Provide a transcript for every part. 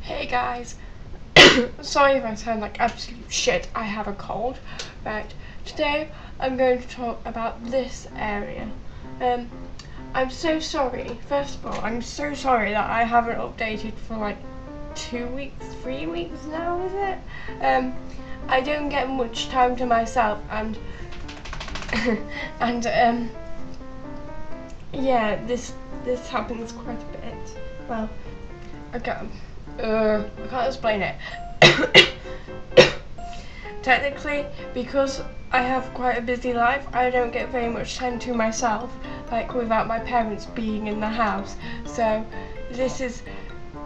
Hey guys, sorry if I sound like absolute shit, I have a cold. Right, today I'm going to talk about this area. I'm so sorry, first of all, I'm so sorry that I haven't updated for like 2 weeks, 3 weeks now, is it? I don't get much time to myself and, yeah, this happens quite a bit. Well, I can't explain it. Technically, because I have quite a busy life, I don't get very much time to myself, like without my parents being in the house. So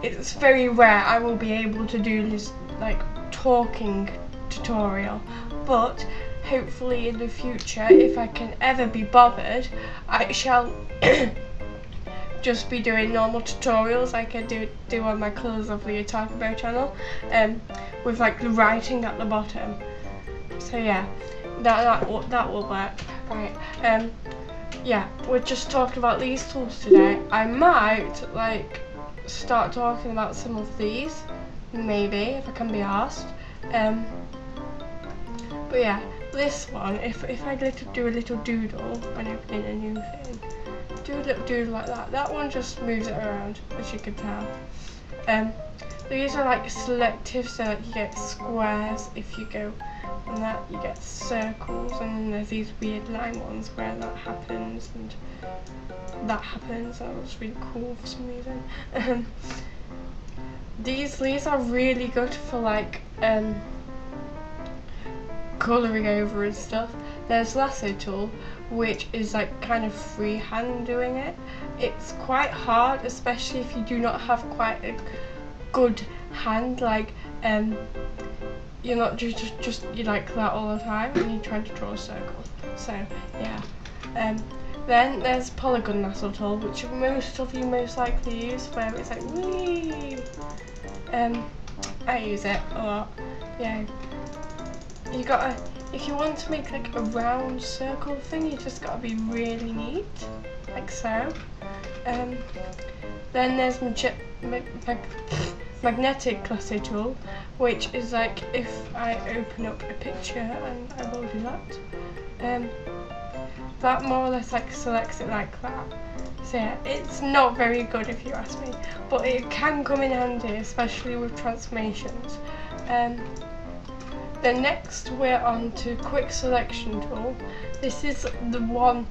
it's very rare I will be able to do this like talking tutorial, but hopefully in the future, if I can ever be bothered, I shall just be doing normal tutorials like I do on my Colours of the Otaku channel, with like the writing at the bottom. So yeah, that will work. Right. Yeah, we're just talking about these tools today. I might like start talking about some of these, maybe if I can be asked. But yeah, this one, if I do a little doodle when opening a new thing. Do a little doodle like that. That one just moves it around, as you can tell. These are like selective, so like you get squares if you go on that, you get circles, and then there's these weird line ones where that happens and that happens. That looks really cool for some reason. These are really good for like colouring over and stuff. There's Lasso Tool, which is like kind of freehand doing it. It's quite hard, especially if you do not have quite a good hand, like you're not just you like that all the time and you're trying to draw a circle. So yeah. Then there's Polygon Lasso Tool, which most of you most likely use, where it's like whee. I use it a lot. Yeah. You gotta, if you want to make like a round circle thing, you just gotta be really neat, like so. Then there's Magnetic Lasso Tool, which is like if I open up a picture, and I will do that. That more or less like selects it like that. So yeah, it's not very good if you ask me, but it can come in handy, especially with transformations. Then next we're on to Quick Selection Tool. This is the one,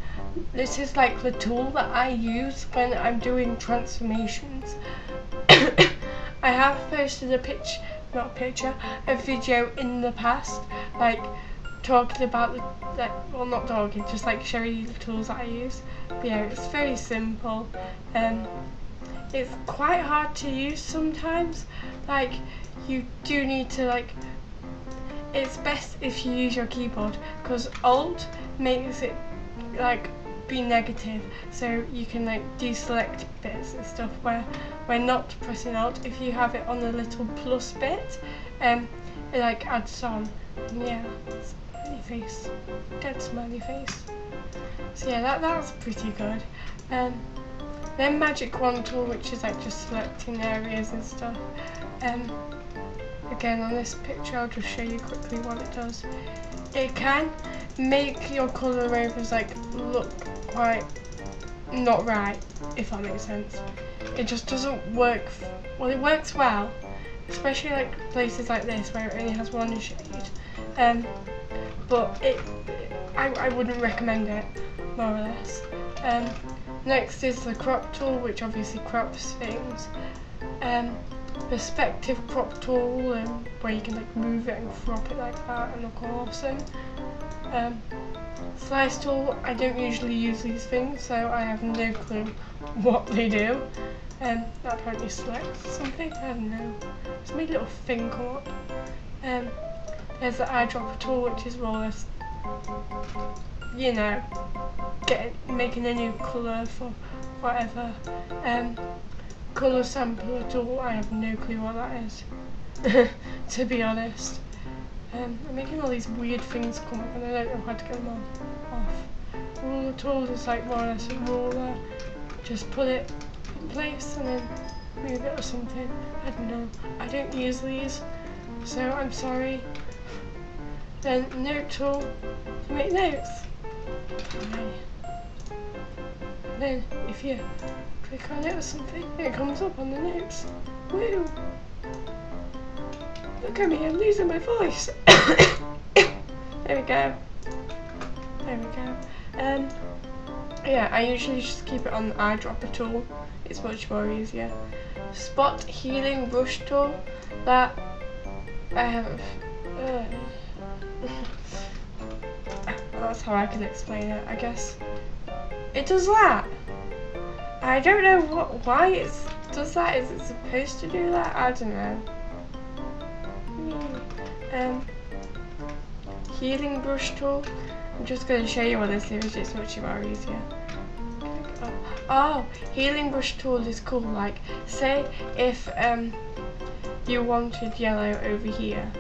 this is like the tool that I use when I'm doing transformations. I have posted a video in the past, like talking about well, not talking, just like showing you the tools that I use. But yeah, it's very simple. It's quite hard to use sometimes, like you do need to like, it's best if you use your keyboard, because Alt makes it like be negative, so you can like deselect bits and stuff where we're not pressing Alt. If you have it on the little plus bit, it like adds on. And yeah, smiley face, dead smiley face. So yeah, that's pretty good. Then Magic Wand Tool, which is like just selecting areas and stuff. Again, on this picture, I'll just show you quickly what it does. It can make your colour overs like look quite not right, if that makes sense. It just doesn't work. Well, it works well, especially like places like this where it only has one shade. But I wouldn't recommend it, more or less. Next is the Crop Tool, which obviously crops things. Perspective Crop Tool, where you can like move it and crop it like that and look awesome. Slice Tool, I don't usually use these things, so I have no clue what they do. That apparently selects something, I don't know. It's made a little thing come up. There's the Eyedropper Tool, which is more or less, you know, making a new colour for whatever. Colour Sampler Tool, I have no clue what that is, to be honest. I'm making all these weird things come up and I don't know how to get them off. Ruler Tool is like more or less a ruler, just put it in place and then move it or something. I don't know. I don't use these, so I'm sorry. Then note tool to make notes. Then if you click on it or something, it comes up on the notes. Woo! Look at me, I'm losing my voice. There we go. There we go. Yeah, I usually just keep it on the eyedropper tool. It's much more easier. Spot healing brush tool. That I have. That's how I can explain it, I guess. It does that. I don't know why it does that. Is it supposed to do that? I don't know. Healing brush tool. I'm just going to show you what this is. It's much more easier. Oh, healing brush tool is cool. Like, say if you wanted yellow over here,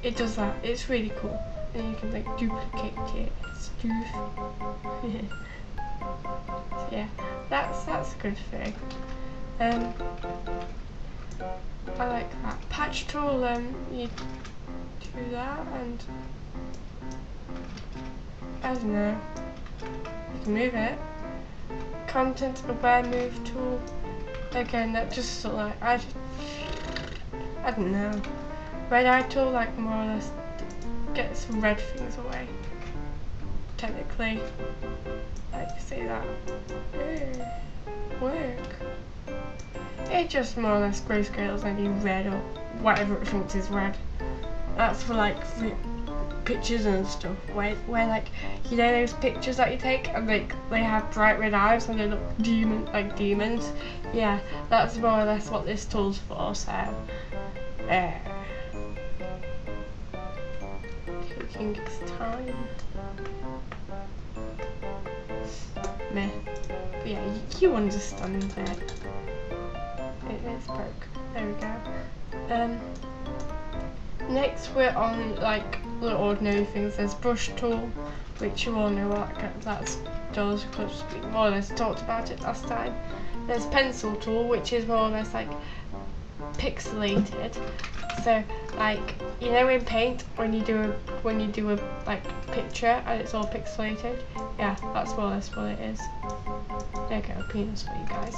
it does that. It's really cool, and you can like duplicate it. It's so yeah, that's a good thing. I like that patch tool. You do that, and I don't know. You can move it. Content aware move tool. Again, that just sort of like I don't know. Red eye tool, like more or less get some red things away. Technically, like you say that. Work. It just more or less grayscales any red or whatever it thinks is red. That's for like pictures and stuff. Where like, you know those pictures that you take and they have bright red eyes and they look demons. Yeah, that's more or less what this tool's for. So, taking its time. Meh. But yeah, you understand it. It's broke. There we go. Next we're on like the ordinary things. There's brush tool, which you all know what that does because we more or less talked about it last time. There's pencil tool, which is more or less like pixelated. So like, you know in Paint when you do a like picture and it's all pixelated, yeah, that's more or less what it is. There you go, penis for you guys.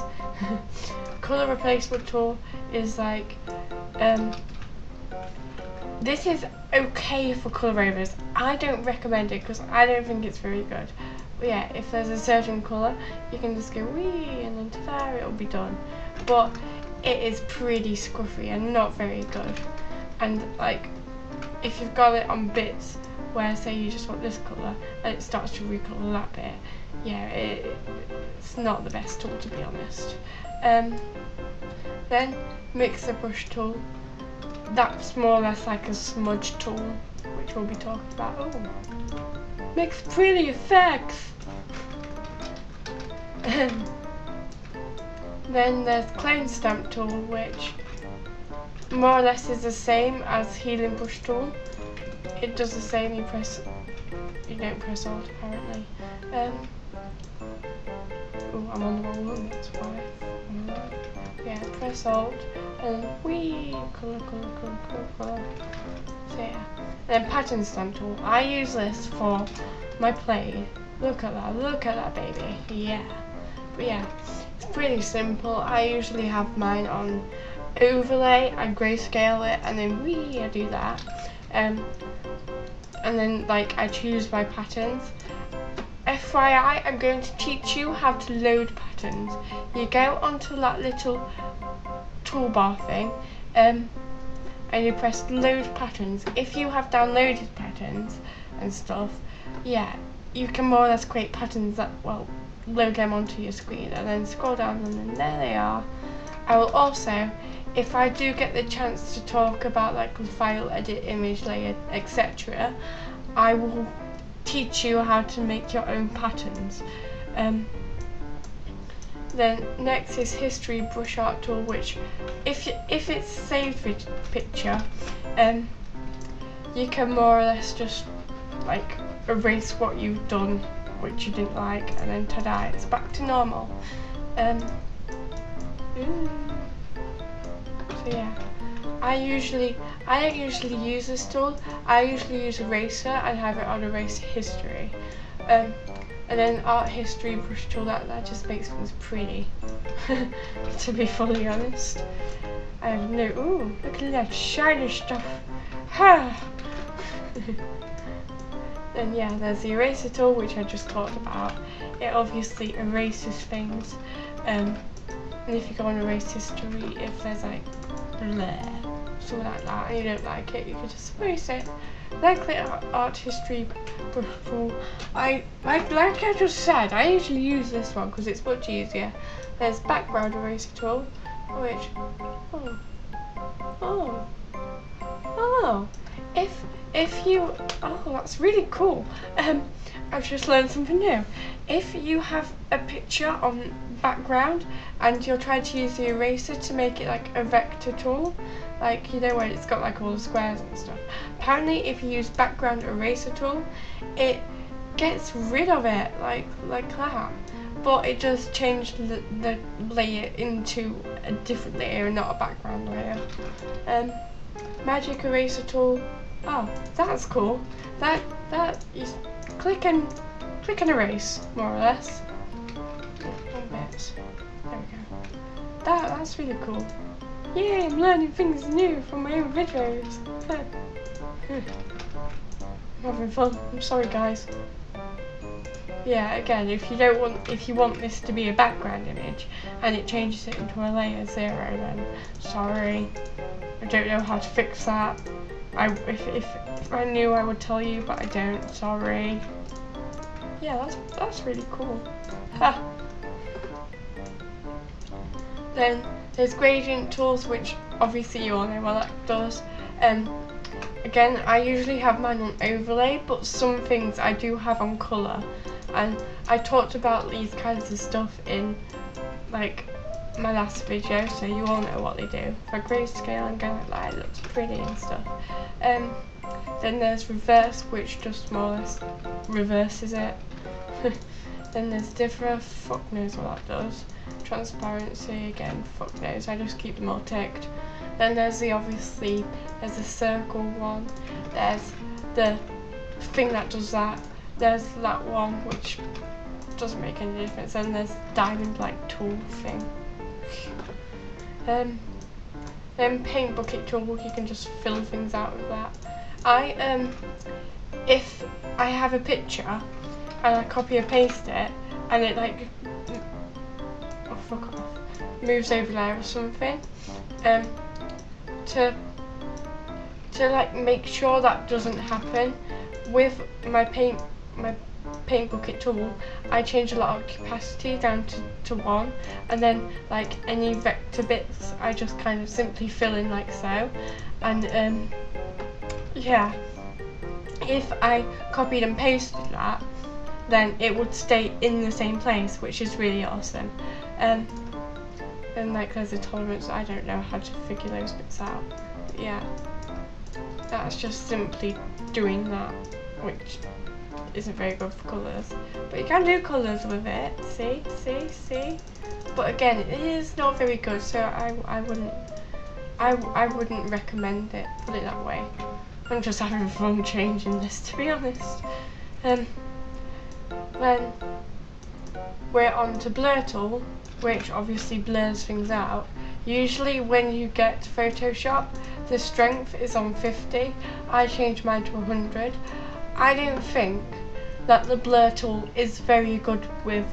Color replacement tool is like this is okay for colour overs. I don't recommend it because I don't think it's very good. But yeah, if there's a certain colour, you can just go wee and then ta-da, it'll be done. But it is pretty scruffy and not very good. And like, if you've got it on bits where say you just want this colour and it starts to recolour that bit, yeah, it's not the best tool to be honest. Then mixer brush tool. That's more or less like a smudge tool, which we'll be talking about. Oh, makes pretty effects. Then there's clone stamp tool, which more or less is the same as healing brush tool. It does the same. You don't press Alt apparently. Oh, I'm on the wrong one. That's why. Yeah, press Alt and wee colour. So yeah. Then pattern stamp tool. I use this for my play. Look at that baby. Yeah. But yeah, it's pretty simple. I usually have mine on overlay. I grayscale it and then wee, I do that. And then like I choose my patterns. FYI, I'm going to teach you how to load patterns. You go onto that little toolbar thing and you press load patterns. If you have downloaded patterns and stuff, yeah, you can more or less create patterns that, well, load them onto your screen and then scroll down and then there they are. I will also, if I do get the chance to talk about like file, edit, image layer, etc., I will teach you how to make your own patterns. Then next is history brush art tool, which if it's saved with picture, you can more or less just like erase what you've done which you didn't like and then ta-da, it's back to normal. So yeah, I don't usually use this tool. I usually use eraser and have it on erase history. And then art history brush tool, that just makes things pretty. To be fully honest. I have no, ooh, look at that shiny stuff. Ha! Then yeah, there's the eraser tool, which I just talked about. It obviously erases things. And if you go on erase history, if there's like bleh, something like that, and you don't like it, you can just erase it. Like the art history brush tool, like I just said, I usually use this one because it's much easier. There's background eraser tool, which if you that's really cool. I've just learned something new. If you have a picture on background and you're trying to use the eraser to make it like a vector tool, like you know where it's got like all the squares and stuff, apparently if you use background eraser tool, it gets rid of it like that, but it does change the layer into a different layer and not a background layer. Magic eraser tool, oh that's cool, that you click and erase more or less. One bit. There we go. That's really cool. Yay, I'm learning things new from my own videos. I'm having fun. I'm sorry guys. Yeah, again, if you want this to be a background image and it changes it into a layer 0, then sorry. I don't know how to fix that. If I knew I would tell you, but I don't, sorry. Yeah, that's really cool. Ha. Then there's gradient tools, which obviously you all know what that does. Again, I usually have mine on overlay, but some things I do have on colour. And I talked about these kinds of stuff in like my last video, so you all know what they do. For grayscale and going like that, it looks pretty and stuff. Then there's reverse, which just more or less reverses it. Then there's differ, fuck knows what that does. Transparency, again, fuck knows, I just keep them all ticked. Then there's there's a circle one, there's the thing that does that, there's that one which doesn't make any difference, and there's diamond like tool thing. Then paint bucket tool, you can just fill things out with that. If I have a picture and I copy and paste it and it like moves over there or something, to like make sure that doesn't happen, with my paint bucket tool, I change a lot of opacity down to 1, and then like any vector bits I just kind of simply fill in like so. And yeah, if I copied and pasted that, then it would stay in the same place, which is really awesome. And like there's a tolerance, I don't know how to figure those bits out, but yeah, that's just simply doing that, which isn't very good for colours, but you can do colours with it. See, but again, it is not very good, so I wouldn't recommend it, put it that way. I'm just having fun changing this, to be honest. Then we're on to blur tool, which obviously blurs things out. Usually when you get Photoshop, the strength is on 50. I changed mine to 100. I don't think that the blur tool is very good with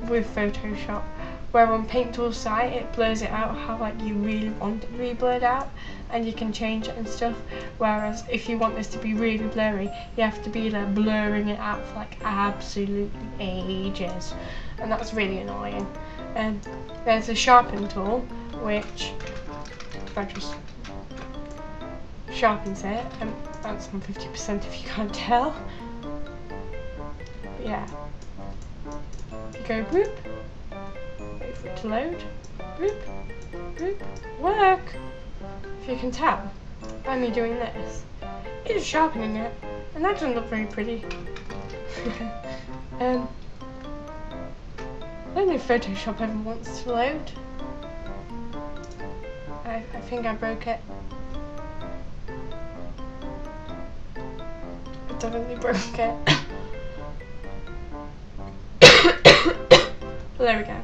Photoshop, where on Paint Tool's site it blurs it out how like you really want it to be blurred out, and you can change it and stuff, whereas if you want this to be really blurry, you have to be like blurring it out for like absolutely ages, and that's really annoying. And there's a sharpen tool, which if I just sharpens it, and that's on 50% if you can't tell. But yeah, you go whoop, wait for it to load, whoop, whoop, work. If you can tell by me doing this, it is sharpening it, and that doesn't look very pretty. I don't know if Photoshop ever wants to load. I think I broke it. I definitely broke it. There we go.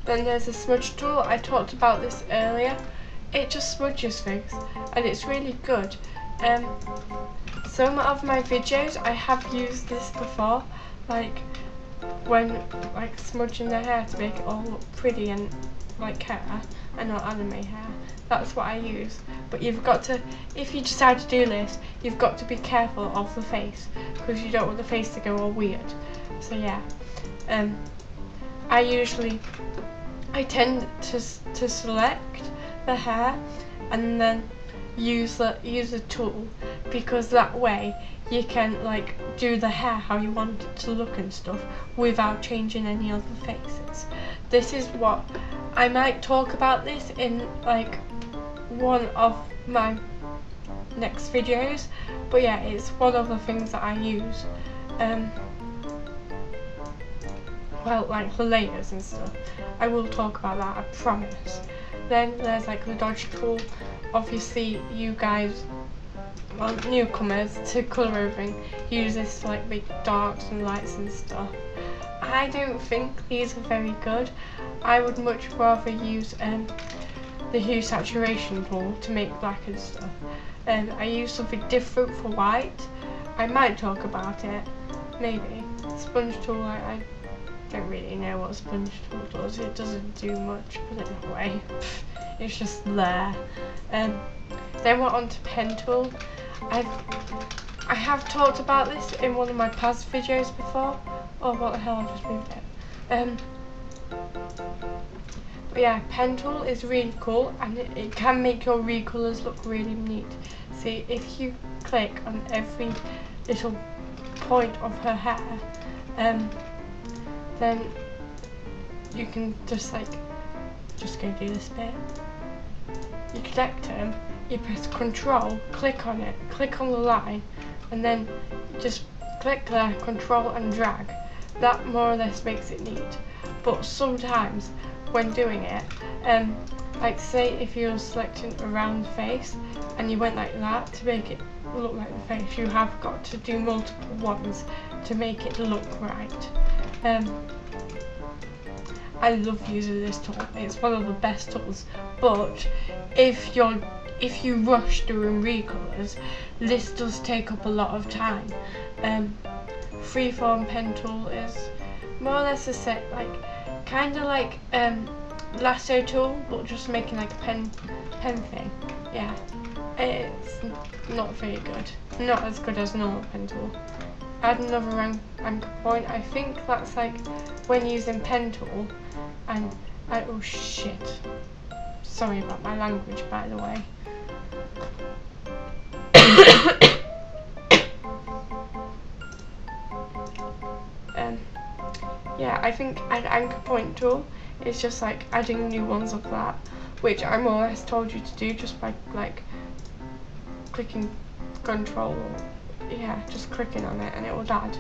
Then there's a smudge tool. I talked about this earlier. It just smudges things and it's really good. Some of my videos I have used this before, like when smudging the hair to make it all look pretty and like hair and not anime hair. That's what I use. But you've got to, if you decide to do this, you've got to be careful of the face because you don't want the face to go all weird. So yeah, I tend to select the hair and then use a tool, because that way you can like do the hair how you want it to look and stuff without changing any of the faces. This is what I might talk about this in like one of my next videos, but yeah, it's one of the things that I use. Well, like the layers and stuff. I will talk about that, I promise. Then there's like the dodge tool. Obviously you guys, well, newcomers to coloring, use this to like make darks and lights and stuff. I don't think these are very good. I would much rather use the hue saturation tool to make black and stuff. I use something different for white. I might talk about it, maybe. Sponge tool, I don't really know what sponge tool does. It doesn't do much, put it that way. It's just there. Then we're on to pen tool. I have talked about this in one of my past videos before. Oh, what the hell, I just moved it. But yeah, pen tool is really cool and it can make your recolors look really neat. See, if you click on every little point of her hair, then you can just go do this bit. You select them, you press Control, click on it, click on the line, and then just click there, Control and drag. That more or less makes it neat. But sometimes when doing it, like say if you're selecting a round face and you went like that to make it look like the face, you have got to do multiple ones to make it look right. I love using this tool. It's one of the best tools. But if you rush doing recolors, this does take up a lot of time. Freeform pen tool is more or less a set, like kind of like lasso tool, but just making like a pen thing. Yeah, it's not very good. Not as good as normal pen tool. Add another anchor point. I think that's like when using pen tool, and oh shit. Sorry about my language, by the way. Yeah, I think an anchor point tool is just like adding new ones of that, which I more or less told you to do just by like clicking Control, yeah, just clicking on it and it will add.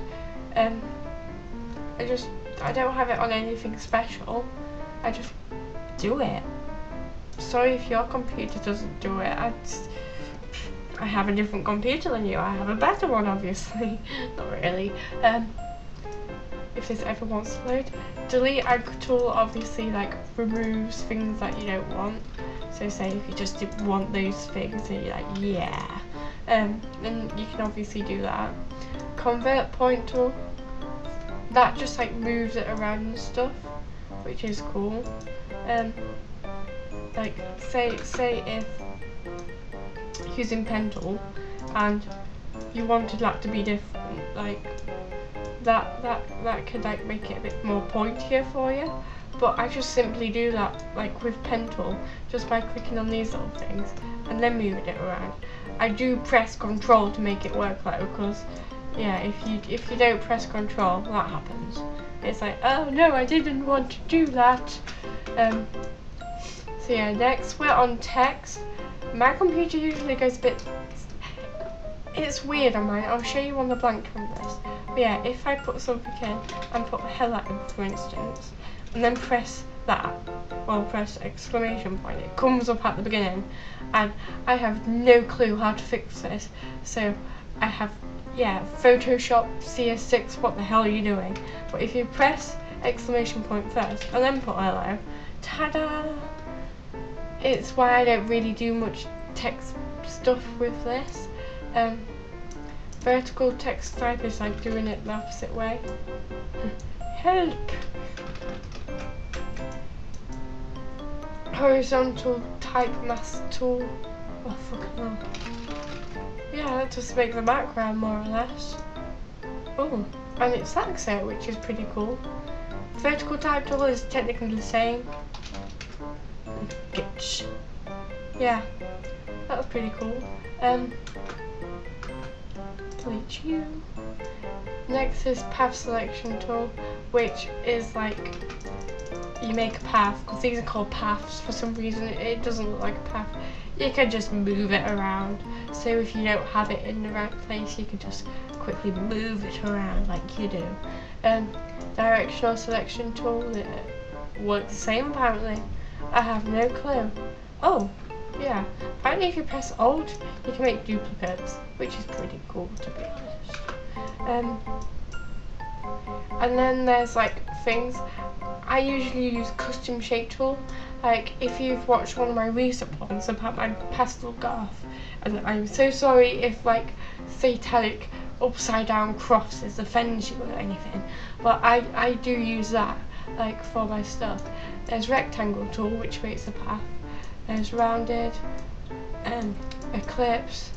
I don't have it on anything special, I just do it. Sorry if your computer doesn't do it. I have a different computer than you. I have a better one, obviously. Not really. If this ever wants to load, delete anchor tool obviously like removes things that you don't want. So say if you just didn't want those things, and you're like, yeah, then you can obviously do that. Convert point tool, that just like moves it around and stuff, which is cool. Like say if using pen tool and you wanted that to be different, like that could like make it a bit more pointier for you. But I just simply do that like with pen tool, just by clicking on these little things and then moving it around. I do press Control to make it work like, because yeah, if you don't press Control, that happens. It's like, oh no, I didn't want to do that. So yeah, next we're on text. My computer usually goes a bit, it's weird on mine. I'll show you on the blank from this. But yeah, if I put something in and put hello, for instance, and then press that, or press exclamation point, it comes up at the beginning, and I have no clue how to fix this. So I have, yeah, Photoshop CS6, what the hell are you doing? But if you press exclamation point first and then put hello, ta-da! It's why I don't really do much text stuff with this. Vertical text type is like doing it the opposite way. Help! Horizontal type mask tool. Oh fucking hell. Yeah, that just makes the background more or less. Oh, and it's accent, which is pretty cool. Vertical type tool is technically the same. Bitch. Yeah, that was pretty cool. Delete you. Next is path selection tool, which is like you make a path, because these are called paths for some reason. It doesn't look like a path. You can just move it around. So if you don't have it in the right place, you can just quickly move it around like you do. Directional selection tool, it works the same apparently. I have no clue. Oh, yeah. Apparently if you press Alt, you can make duplicates, which is pretty cool to be honest. And then there's like things. I usually use custom shape tool. Like if you've watched one of my recent ones about my pastel garth, and I'm so sorry if like satanic upside down crosses offends you or anything, but I do use that like for my stuff. There's rectangle tool, which makes a path. There's rounded, eclipse,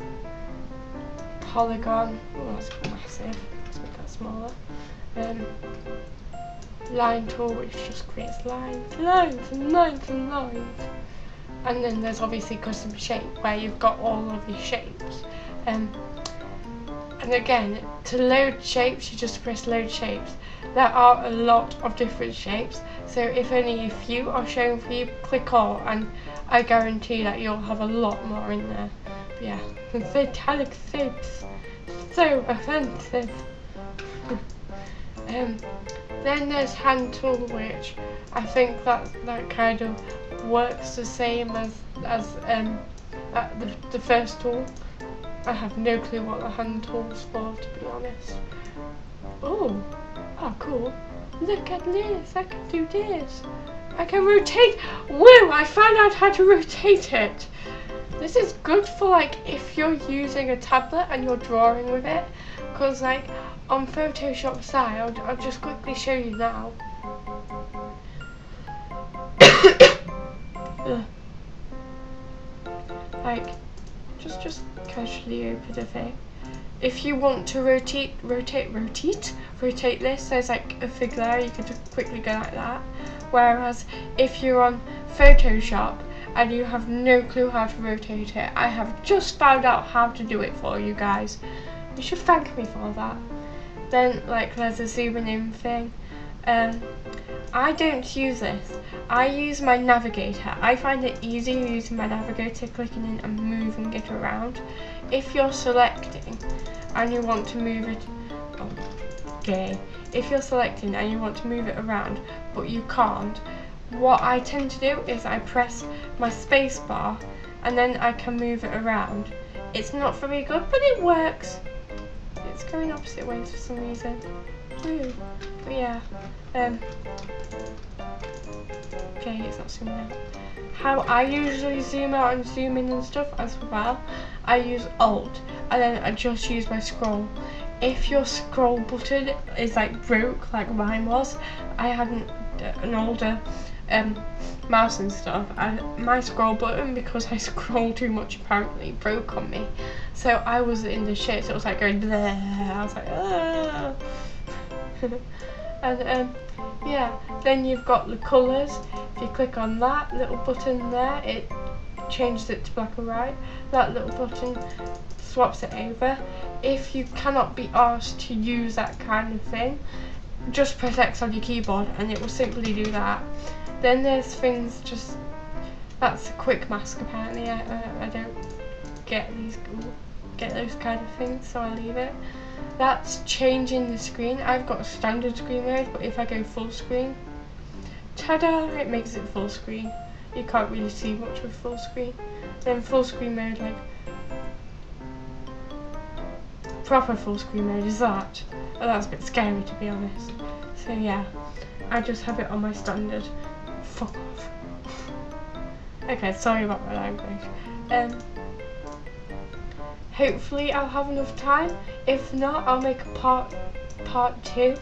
polygon. Oh, that's massive. Let's make that smaller. Line tool, which just creates lines, and lines. And then there's obviously custom shape, where you've got all of your shapes. And again, to load shapes, you just press load shapes. There are a lot of different shapes, so if only a few are shown for you, click all, and I guarantee that you'll have a lot more in there. But yeah, satanic shapes, so offensive. Then there's hand tool, which I think that kind of works the same as the first tool. I have no clue what the hand tool's for, to be honest. Oh, cool. Look at this, I can do this. I can rotate. Whoa, I found out how to rotate it. This is good for like if you're using a tablet and you're drawing with it, because like on Photoshop side, I'll just quickly show you now. Like, just casually open the thing. If you want to rotate this, there's like a fig there, you can just quickly go like that. Whereas if you're on Photoshop and you have no clue how to rotate it, I have just found out how to do it for you guys. You should thank me for that. Then like there's a zooming in thing. I don't use this. I use my navigator. I find it easier using my navigator, clicking in and moving it around. If you're selecting and you want to move it, if you're selecting and you want to move it around but you can't, what I tend to do is I press my space bar and then I can move it around. It's not very good, but it works. It's going opposite ways for some reason. Ooh. But yeah, okay, it's not zooming out. How I usually zoom out and zoom in and stuff as well, I use Alt and then I just use my scroll. If your scroll button is like broke, like mine was, I had an older mouse and stuff, and my scroll button, because I scroll too much apparently, broke on me. So I was in the shit, so it was like going bleh. I was like, ah. And yeah, then you've got the colours. If you click on that little button there, it changes it to black and white. That little button swaps it over. If you cannot be asked to use that kind of thing, just press X on your keyboard and it will simply do that. Then there's things just, that's a quick mask apparently. I don't get those kind of things, so I leave it. That's changing the screen. I've got a standard screen mode, but if I go full screen, Ta-da! It makes it full screen. You can't really see much with full screen. Then full screen mode, like proper full screen mode is that. Oh, that's a bit scary to be honest. So yeah, I just have it on my standard. Fuck off. Okay, sorry about my language. Hopefully I'll have enough time. If not, I'll make a part 2.